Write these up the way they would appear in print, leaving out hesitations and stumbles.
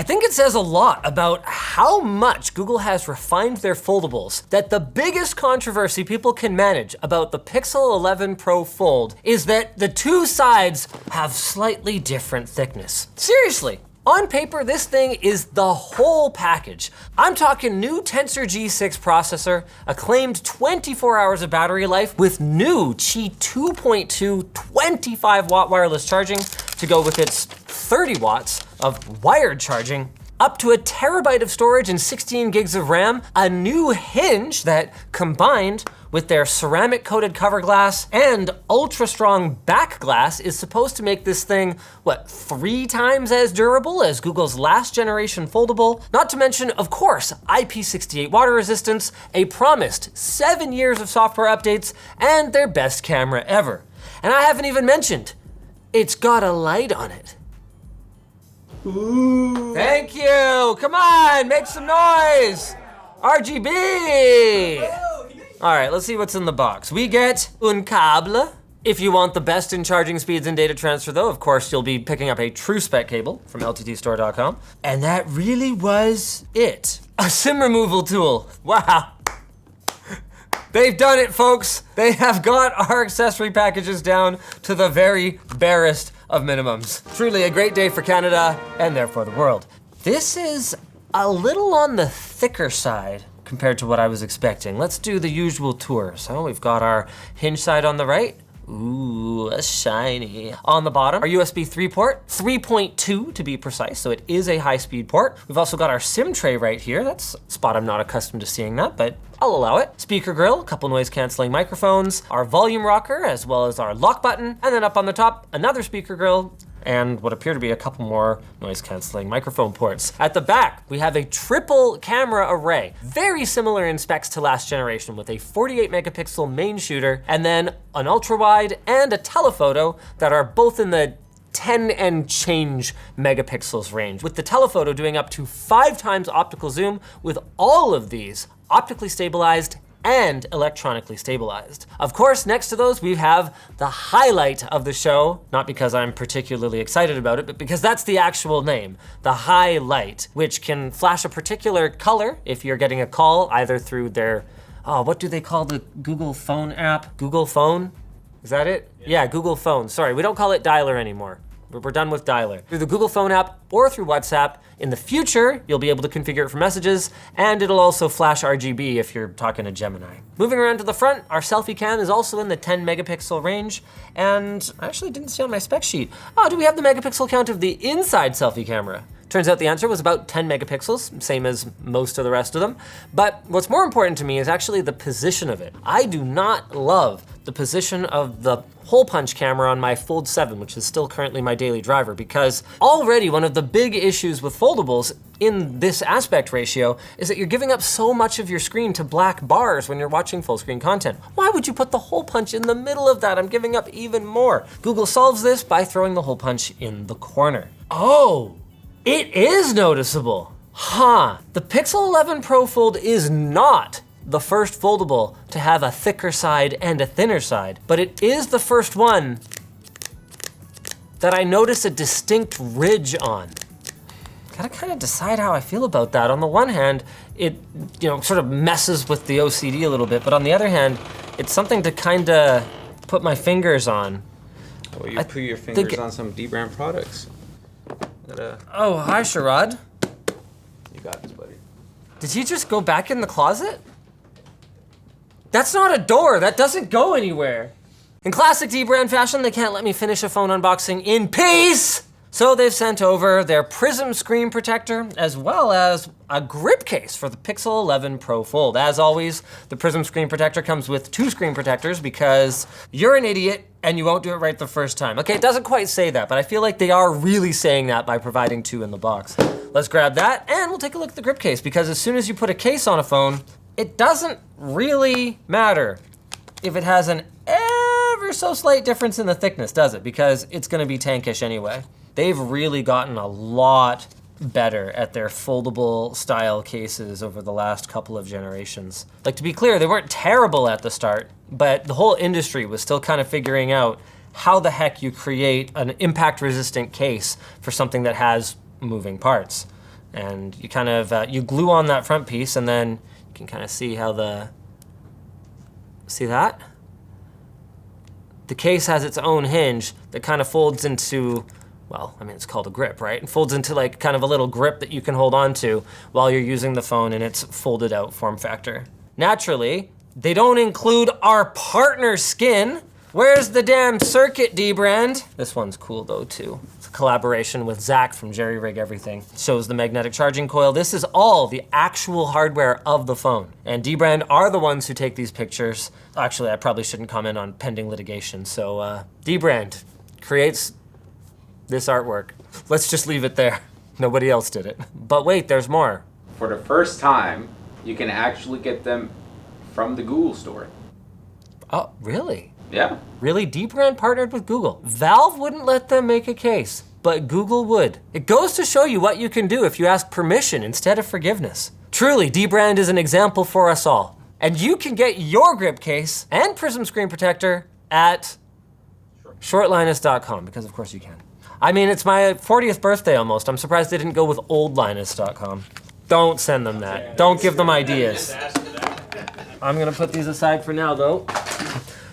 I think it says a lot about how much Google has refined their foldables that the biggest controversy people can manage about the Pixel 11 Pro Fold is that the two sides have slightly different thickness. Seriously. On paper, this thing is the whole package. I'm talking new Tensor G6 processor, acclaimed 24 hours of battery life with new Qi 2.2 25-watt wireless charging to go with its 30 watts of wired charging, up to 1 terabyte of storage and 16 gigs of RAM, a new hinge that combined with their ceramic coated cover glass and ultra strong back glass is supposed to make this thing, 3 times as durable as Google's last generation foldable. Not to mention, of course, IP68 water resistance, a promised 7 years of software updates, and their best camera ever. And I haven't even mentioned, it's got a light on it. Ooh. Thank you, come on, make some noise. RGB. All right, let's see what's in the box. We get un câble. If you want the best in charging speeds and data transfer though, of course, you'll be picking up a true spec cable from lttstore.com. And that really was it. A SIM removal tool, wow. They've done it, folks. They have got our accessory packages down to the very barest of minimums. Truly a great day for Canada and therefore the world. This is a little on the thicker side compared to what I was expecting. Let's do the usual tour. So we've got our hinge side on the right. Ooh, a shiny. On the bottom, our USB 3 port, 3.2 to be precise, so it is a high-speed port. We've also got our SIM tray right here. That's a spot I'm not accustomed to seeing that, but I'll allow it. Speaker grill, a couple noise-canceling microphones, our volume rocker, as well as our lock button, and then up on the top, another speaker grill, and what appear to be a couple more noise-canceling microphone ports. At the back, we have a triple camera array, very similar in specs to last generation with a 48 megapixel main shooter, and then an ultra-wide and a telephoto that are both in the 10 and change megapixels range, with the telephoto doing up to 5 times optical zoom, with all of these optically stabilized and electronically stabilized. Of course, next to those, we have the highlight of the show, not because I'm particularly excited about it, but because that's the actual name, the highlight, which can flash a particular color if you're getting a call either through their, what do they call the Google Phone app? Google Phone? Is that it? Yeah, Google Phone. Sorry, we don't call it Dialer anymore. We're done with Dialer. Through the Google Phone app or through WhatsApp. In the future, you'll be able to configure it for messages, and it'll also flash RGB if you're talking to Gemini. Moving around to the front, our selfie cam is also in the 10 megapixel range, and I actually didn't see on my spec sheet. Do we have the megapixel count of the inside selfie camera? Turns out the answer was about 10 megapixels, same as most of the rest of them. But what's more important to me is actually the position of it. I do not love the position of the hole punch camera on my Fold 7, which is still currently my daily driver, because already one of the big issues with foldables in this aspect ratio is that you're giving up so much of your screen to black bars when you're watching full screen content. Why would you put the hole punch in the middle of that? I'm giving up even more. Google solves this by throwing the hole punch in the corner. Oh, it is noticeable. The Pixel 11 Pro Fold is not the first foldable to have a thicker side and a thinner side, but it is the first one that I notice a distinct ridge on. Gotta kind of decide how I feel about that. On the one hand, it sort of messes with the OCD a little bit, but on the other hand, it's something to kind of put my fingers on. Well, you put your fingers on some Dbrand products. Oh, hi, Sharad. You got this, buddy. Did he just go back in the closet? That's not a door, that doesn't go anywhere. In classic Dbrand fashion, they can't let me finish a phone unboxing in peace! So they've sent over their Prism screen protector, as well as a grip case for the Pixel 11 Pro Fold. As always, the Prism screen protector comes with 2 screen protectors because you're an idiot and you won't do it right the first time. Okay, it doesn't quite say that, but I feel like they are really saying that by providing 2 in the box. Let's grab that and we'll take a look at the grip case, because as soon as you put a case on a phone, it doesn't really matter if it has an ever so slight difference in the thickness, does it? Because it's gonna be tankish anyway. They've really gotten a lot better at their foldable style cases over the last couple of generations. Like, to be clear, they weren't terrible at the start, but the whole industry was still kind of figuring out how the heck you create an impact resistant case for something that has moving parts. And you kind of, you glue on that front piece, and then you can kind of see how see that? The case has its own hinge that kind of folds into, well, I mean, it's called a grip, right? It folds into like kind of a little grip that you can hold on to while you're using the phone in its folded out form factor. Naturally, they don't include our partner skin. Where's the damn circuit, Dbrand? This one's cool though too. It's a collaboration with Zach from Jerry Rig Everything. Shows the magnetic charging coil. This is all the actual hardware of the phone. And Dbrand are the ones who take these pictures. Actually, I probably shouldn't comment on pending litigation. So Dbrand creates this artwork. Let's just leave it there. Nobody else did it. But wait, there's more. For the first time, you can actually get them from the Google store. Oh, really? Yeah. Really? Dbrand partnered with Google. Valve wouldn't let them make a case, but Google would. It goes to show you what you can do if you ask permission instead of forgiveness. Truly, Dbrand is an example for us all. And you can get your grip case and Prism screen protector at shortlinus.com, because of course you can. I mean, it's my 40th birthday almost. I'm surprised they didn't go with oldlinus.com. Don't send them that. Don't give them ideas. I'm gonna put these aside for now though,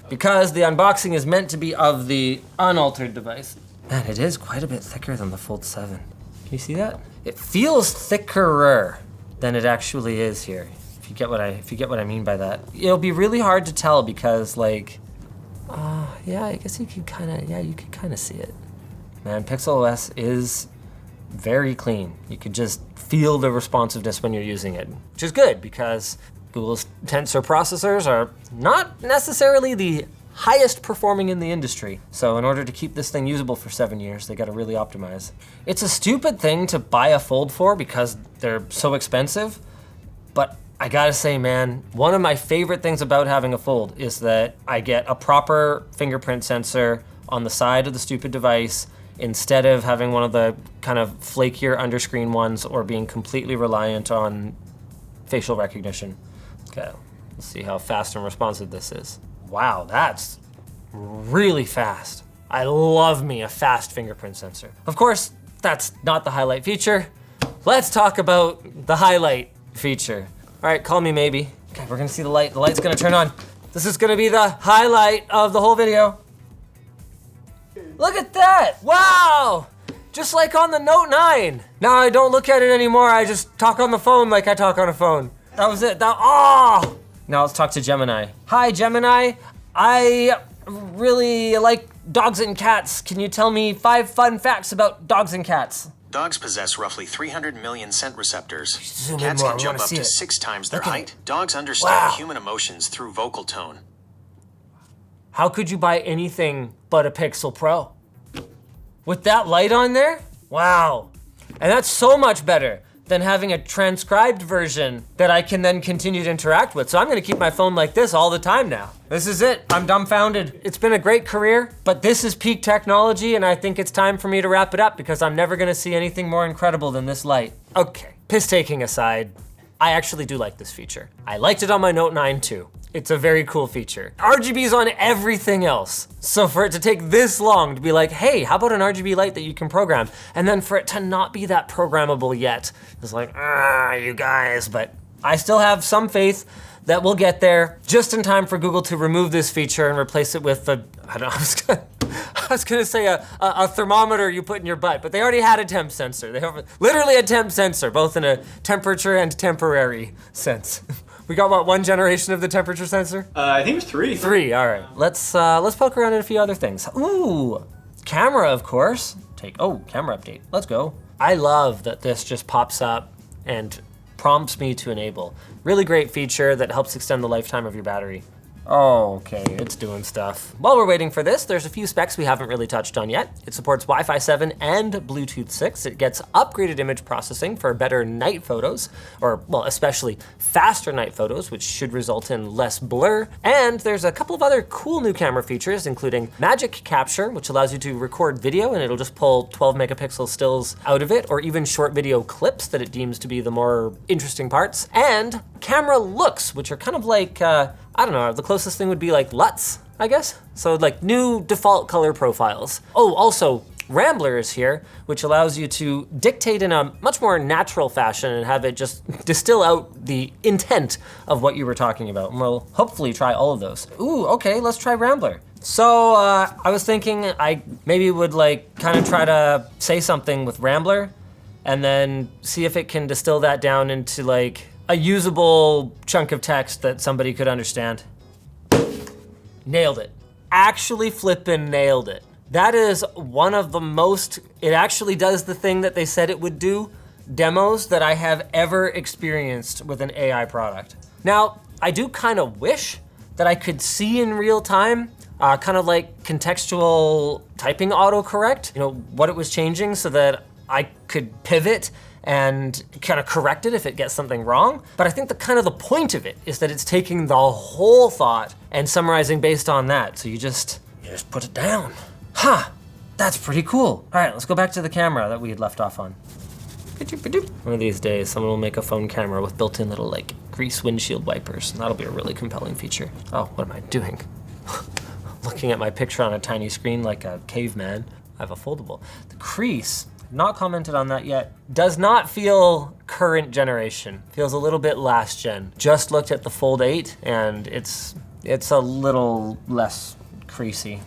because the unboxing is meant to be of the unaltered device. Man, it is quite a bit thicker than the Fold 7. Can you see that? It feels thickerer than it actually is here. If you get what I mean by that. It'll be really hard to tell because like, yeah, I guess you could kind of see it. Man, HexOS is very clean. You could just feel the responsiveness when you're using it, which is good because Google's Tensor processors are not necessarily the highest performing in the industry. So in order to keep this thing usable for 7 years, they gotta really optimize. It's a stupid thing to buy a Fold for because they're so expensive, but I gotta say, man, one of my favorite things about having a Fold is that I get a proper fingerprint sensor on the side of the stupid device instead of having one of the kind of flakier underscreen ones or being completely reliant on facial recognition. Okay, let's see how fast and responsive this is. Wow, that's really fast. I love me a fast fingerprint sensor. Of course, that's not the highlight feature. Let's talk about the highlight feature. All right, call me maybe. Okay, we're gonna see the light. The light's gonna turn on. This is gonna be the highlight of the whole video. Look at that, wow! Just like on the Note 9. Now I don't look at it anymore, I just talk on the phone like I talk on a phone. That was it, oh! Now let's talk to Gemini. Hi, Gemini. I really like dogs and cats. Can you tell me 5 fun facts about dogs and cats? Dogs possess roughly 300 million scent receptors. Zoom Cats in more, can jump up to 6 times their height. Dogs understand human emotions through vocal tone. How could you buy anything but a Pixel Pro? With that light on there? Wow. And that's so much better than having a transcribed version that I can then continue to interact with. So I'm gonna keep my phone like this all the time now. This is it, I'm dumbfounded. It's been a great career, but this is peak technology and I think it's time for me to wrap it up because I'm never gonna see anything more incredible than this light. Okay, piss taking aside, I actually do like this feature. I liked it on my Note 9 too. It's a very cool feature. RGB's on everything else. So for it to take this long to be like, hey, how about an RGB light that you can program? And then for it to not be that programmable yet, it's like, you guys, but I still have some faith that we'll get there just in time for Google to remove this feature and replace it with a, I don't know, I was gonna say a thermometer you put in your butt, but they already had a temp sensor. They have literally a temp sensor, both in a temperature and temporary sense. We got what, 1 generation of the temperature sensor? I think it was 3. 3, all right. Let's poke around in a few other things. Ooh, camera, of course. Camera update, let's go. I love that this just pops up and prompts me to enable. Really great feature that helps extend the lifetime of your battery. Okay, it's doing stuff. While we're waiting for this, there's a few specs we haven't really touched on yet. It supports Wi-Fi 7 and Bluetooth 6. It gets upgraded image processing for better night photos, or well, especially faster night photos, which should result in less blur. And there's a couple of other cool new camera features, including Magic Capture, which allows you to record video and it'll just pull 12 megapixel stills out of it, or even short video clips that it deems to be the more interesting parts. And camera looks, which are kind of like, I don't know, the closest thing would be like LUTs, I guess? So like new default color profiles. Oh, also, Rambler is here, which allows you to dictate in a much more natural fashion and have it just distill out the intent of what you were talking about. And we'll hopefully try all of those. Ooh, okay, let's try Rambler. So I was thinking I maybe would like kind of try to say something with Rambler and then see if it can distill that down into like a usable chunk of text that somebody could understand. Nailed it. Actually flippin' nailed it. That is one of the most, it actually does the thing that they said it would do, demos that I have ever experienced with an AI product. Now, I do kind of wish that I could see in real time, kind of like contextual typing autocorrect, you know, what it was changing so that I could pivot and kind of correct it if it gets something wrong. But I think the kind of the point of it is that it's taking the whole thought and summarizing based on that. So you just put it down. Ha, that's pretty cool. All right, let's go back to the camera that we had left off on. One of these days, someone will make a phone camera with built-in little like Crease windshield wipers. And that'll be a really compelling feature. Oh, what am I doing? Looking at my picture on a tiny screen like a caveman. I have a foldable. The Crease, not commented on that yet, does not feel current generation. Feels a little bit last gen. Just looked at the Fold 8 and it's a little less creasy.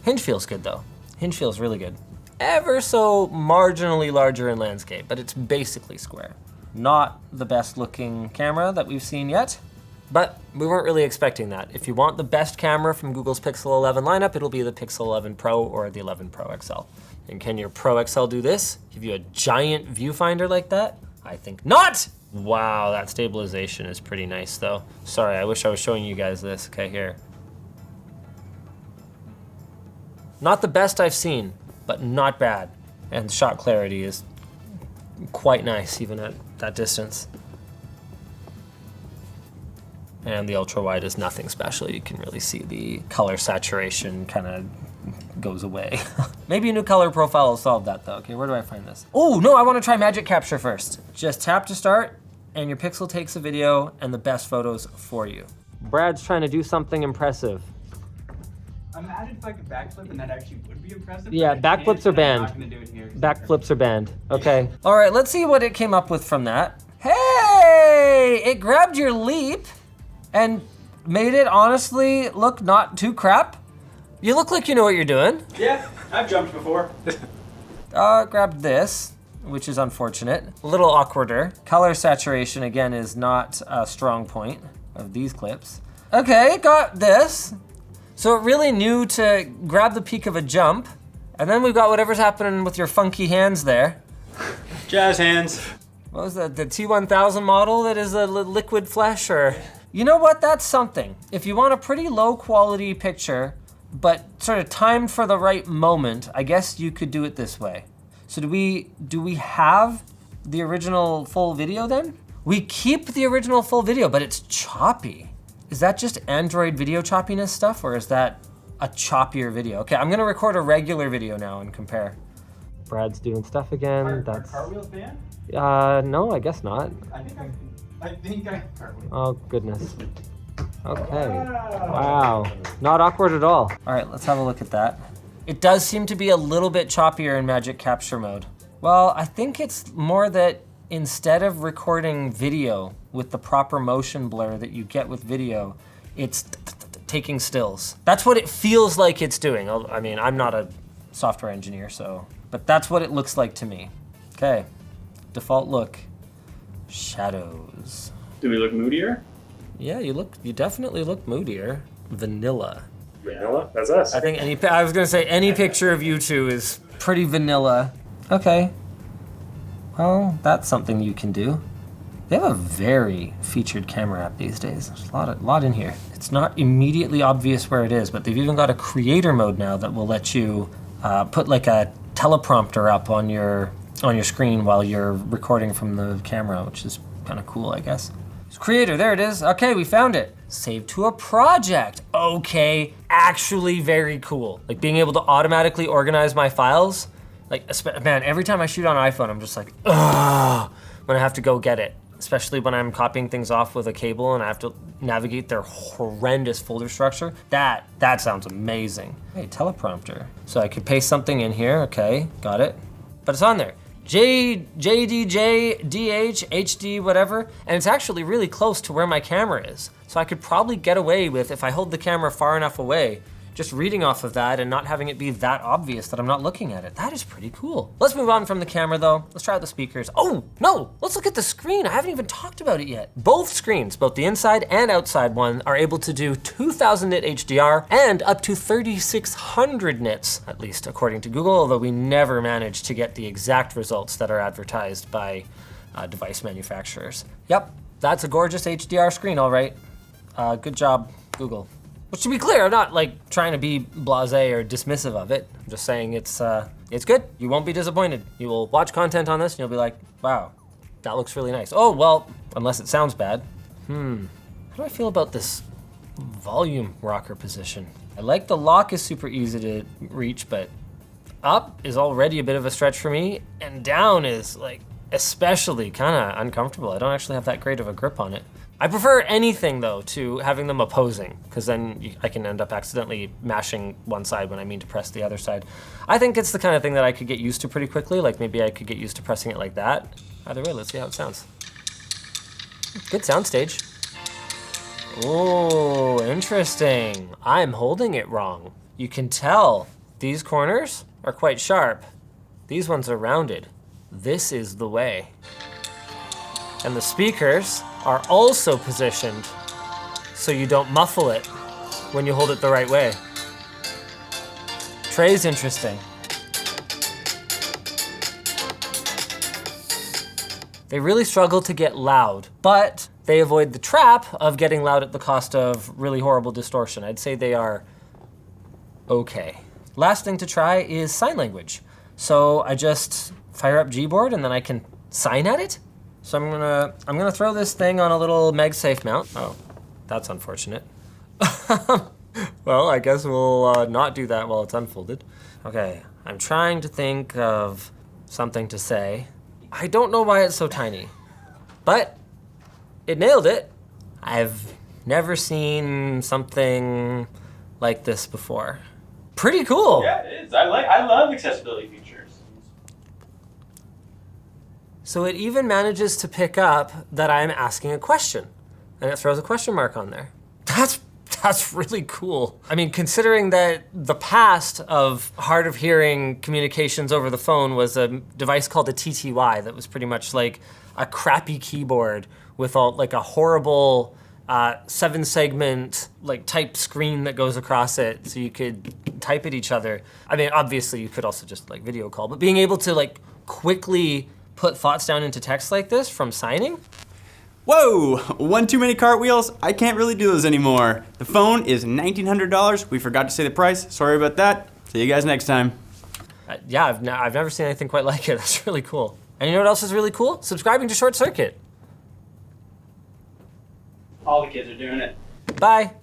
Hinge feels good though. Hinge feels really good. Ever so marginally larger in landscape, but it's basically square. Not the best looking camera that we've seen yet, but we weren't really expecting that. If you want the best camera from Google's Pixel 11 lineup, it'll be the Pixel 11 Pro or the 11 Pro XL. And can your Pro XL do this? Give you a giant viewfinder like that? I think not! Wow, that stabilization is pretty nice though. Sorry, I wish I was showing you guys this. Okay, here. Not the best I've seen, but not bad. And the shot clarity is quite nice even at that distance. And the ultra wide is nothing special. You can really see the color saturation kind of goes away. Maybe a new color profile will solve that though. Okay, where do I find this? Oh no, I want to try magic capture first. Just tap to start and your Pixel takes a video and the best photos for you. Brad's trying to do something impressive. Imagine if I could backflip and that actually would be impressive. Yeah, backflips are banned. I'm not gonna do it here. Backflips are banned. Okay. All right, let's see what it came up with from that. Hey, it grabbed your leap and made it honestly look not too crap. You look like you know what you're doing. Yeah, I've jumped before. Grabbed this, which is unfortunate. A little awkwarder. Color saturation, again, is not a strong point of these clips. Okay, got this. So it really knew to grab the peak of a jump, and then we've got whatever's happening with your funky hands there. Jazz hands. What was that, the T1000 model that is a liquid flesh, or? You know what, that's something. If you want a pretty low quality picture, but sort of timed for the right moment, I guess you could do it this way. So do we have the original full video then? We keep the original full video, but it's choppy. Is that just Android video choppiness stuff, or is that a choppier video? Okay, I'm gonna record a regular video now and compare. Brad's doing stuff again. Are That's cartwheels banned? no, I guess not. I think I cartwheels. Oh goodness. Okay. Wow. Not awkward at all. All right, let's have a look at that. It does seem to be a little bit choppier in Magic Capture mode. Well, I think it's more that instead of recording video with the proper motion blur that you get with video, it's taking stills. That's what it feels like it's doing. I mean, I'm not a software engineer, so, but that's what it looks like to me. Okay, default look, shadows. Do we look moodier? Yeah, you definitely look moodier. Vanilla. Vanilla? That's us. I think I was gonna say any picture of you two is pretty vanilla. Okay. Well, that's something you can do. They have a very featured camera app these days. There's a lot in here. It's not immediately obvious where it is, but they've even got a creator mode now that will let you put like a teleprompter up on your screen while you're recording from the camera, which is kind of cool, I guess. Creator, there it is. Okay, we found it. Save to a project. Okay, actually very cool. Like being able to automatically organize my files. Like, man, every time I shoot on iPhone, I'm just like, ugh, when I have to go get it. especially when I'm copying things off with a cable and I have to navigate their horrendous folder structure. That sounds amazing. Hey, teleprompter. So I could paste something in here, okay, got it. But it's on there. JDJ, DH, HD, whatever, and it's actually really close to where my camera is. So I could probably get away with, if I hold the camera far enough away, just reading off of that and not having it be that obvious that I'm not looking at it. That is pretty cool. Let's move on from the camera though. Let's try out the speakers. Oh, no, let's look at the screen. I haven't even talked about it yet. Both screens, both the inside and outside one, are able to do 2000 nit HDR and up to 3600 nits, at least according to Google, although we never managed to get the exact results that are advertised by device manufacturers. Yep, that's a gorgeous HDR screen, all right. Good job, Google. Which, to be clear, I'm not like trying to be blasé or dismissive of it. I'm just saying it's good. You won't be disappointed. You will watch content on this and you'll be like, wow, that looks really nice. Oh, well, unless it sounds bad. How do I feel about this volume rocker position? I like the lock is super easy to reach, but up is already a bit of a stretch for me, and down is like especially kind of uncomfortable. I don't actually have that great of a grip on it. I prefer anything though to having them opposing, because then I can end up accidentally mashing one side when I mean to press the other side. I think it's the kind of thing that I could get used to pretty quickly, like maybe I could get used to pressing it like that. Either way, let's see how it sounds. Good soundstage. Oh, interesting. I'm holding it wrong. You can tell these corners are quite sharp. These ones are rounded. This is the way. And the speakers are also positioned so you don't muffle it when you hold it the right way. Tray's interesting. They really struggle to get loud, but they avoid the trap of getting loud at the cost of really horrible distortion. I'd say they are okay. Last thing to try is sign language. So I just fire up Gboard and then I can sign at it. So I'm gonna throw this thing on a little MagSafe mount. Oh, that's unfortunate. Well, I guess we'll not do that while it's unfolded. Okay, I'm trying to think of something to say. I don't know why it's so tiny, but it nailed it. I've never seen something like this before. Pretty cool. Yeah, it is. I love accessibility features. So it even manages to pick up that I'm asking a question, and it throws a question mark on there. That's really cool. I mean, considering that the past of hard of hearing communications over the phone was a device called a TTY that was pretty much like a crappy keyboard with like a horrible 7-segment like type screen that goes across it so you could type at each other. I mean, obviously you could also just like video call, but being able to like quickly put thoughts down into text like this from signing? Whoa, one too many cartwheels? I can't really do those anymore. The phone is $1,900. We forgot to say the price. Sorry about that. See you guys next time. Yeah, I've never seen anything quite like it. That's really cool. And you know what else is really cool? Subscribing to ShortCircuit. All the kids are doing it. Bye.